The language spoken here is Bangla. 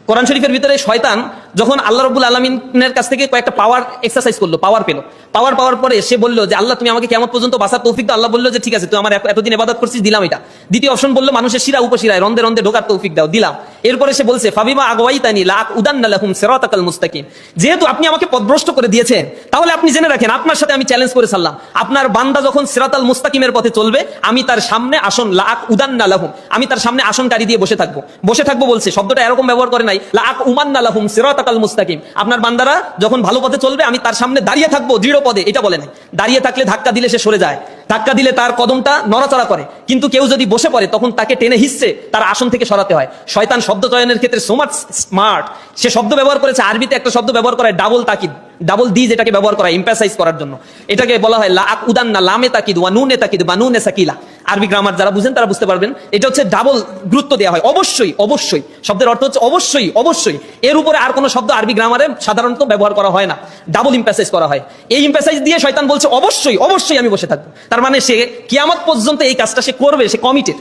কোরআন শরীফের ভিতরে শয়তান যখন আল্লাহ রাব্বুল আলামিনের কাছ থেকে কয়েকটা পাওয়ার এক্সারসাইজ করলো, পাওয়ার পেলো, পাওয়ার পাওয়ার পরে সে বললো যে আল্লাহ তুমি আমাকে কিয়ামত পর্যন্ত বাঁচার তৌফিক দাও। আল্লাহ বললো যে ঠিক আছে, তুই আমার এতদিন ইবাদত করছিস, দিলাম এটা। দ্বিতীয় অপশন বললো মানুষের শিরা উপশিরায় রন্ধে রন্ধে ঢোকার তৌফিক দাও, দিলাম। এরপরে সে বলছে ফাবিমা আগওয়াইতানি লাআকুদান্না লাহুম সিরাতাকাল মুস্তাকিম, যেহেতু আপনি আমাকে পথভ্রষ্ট করে দিয়েছেন, তাহলে আপনি জেনে রাখেন আপনার সাথে আমি চ্যালেঞ্জ করে সাল্লাম, আপনার বান্দা যখন সিরাতাল মুস্তাকিমের পথে চলবে, আমি তার সামনে আসন লাআকুদান্না লাহুম, আমি তার সামনে আসনকারী দিয়ে বসে থাকবো। বসে থাকবো বলছে, শব্দটা এরকম ব্যবহার করে নাই লাআকুমান্না লাহুম সিরাতাকাল মুস্তাকিম, আপনার বান্দারা যখন ভালো পথে চলবে আমি তার সামনে দাঁড়িয়ে থাকবো দৃঢ় পদে, এটা বলে নাই। দাঁড়িয়ে থাকলে ধাক্কা দিলে সে সরে যায়, ধাক্কা দিলে তার কদমটা নড়াচড়া করে, কিন্তু কেউ যদি বসে পড়ে তখন তাকে টেনে হিসছে তার আসন থেকে সরাতে হয়। শয়তান শব্দ চয়নের ক্ষেত্রে স্মার্ট, সে শব্দ ব্যবহার করেছে, আরবিতে একটা শব্দ ব্যবহার করা হয় ডাবল তাকিদ, ডাবল দি, যেটাকে ব্যবহার করা হয় এমফাসাইজ করার জন্য। এটাকে বলা হয় লাআকুদান্না, লামে তাকিদ ওয়া নুনে তাকিদ বা নুনে সাকিলা। আরবি গ্রামার যারা বুঝেন তারা বুঝতে পারবেন, এটা হচ্ছে ডাবল গুরুত্ব দেওয়া হয়। অবশ্যই অবশ্যই শব্দের অর্থ হচ্ছে অবশ্যই অবশ্যই, এর উপরে আর কোনো শব্দ আরবি গ্রামারে সাধারণত ব্যবহার করা হয় না, ডাবল এমফাসাইজ করা হয়। এই এমফাসাইজ দিয়ে শয়তান বলছে অবশ্যই অবশ্যই আমি বসে থাকবো, তার মানে সে কিয়ামত পর্যন্ত এই কাজটা সে করবে, সে কমিটেড।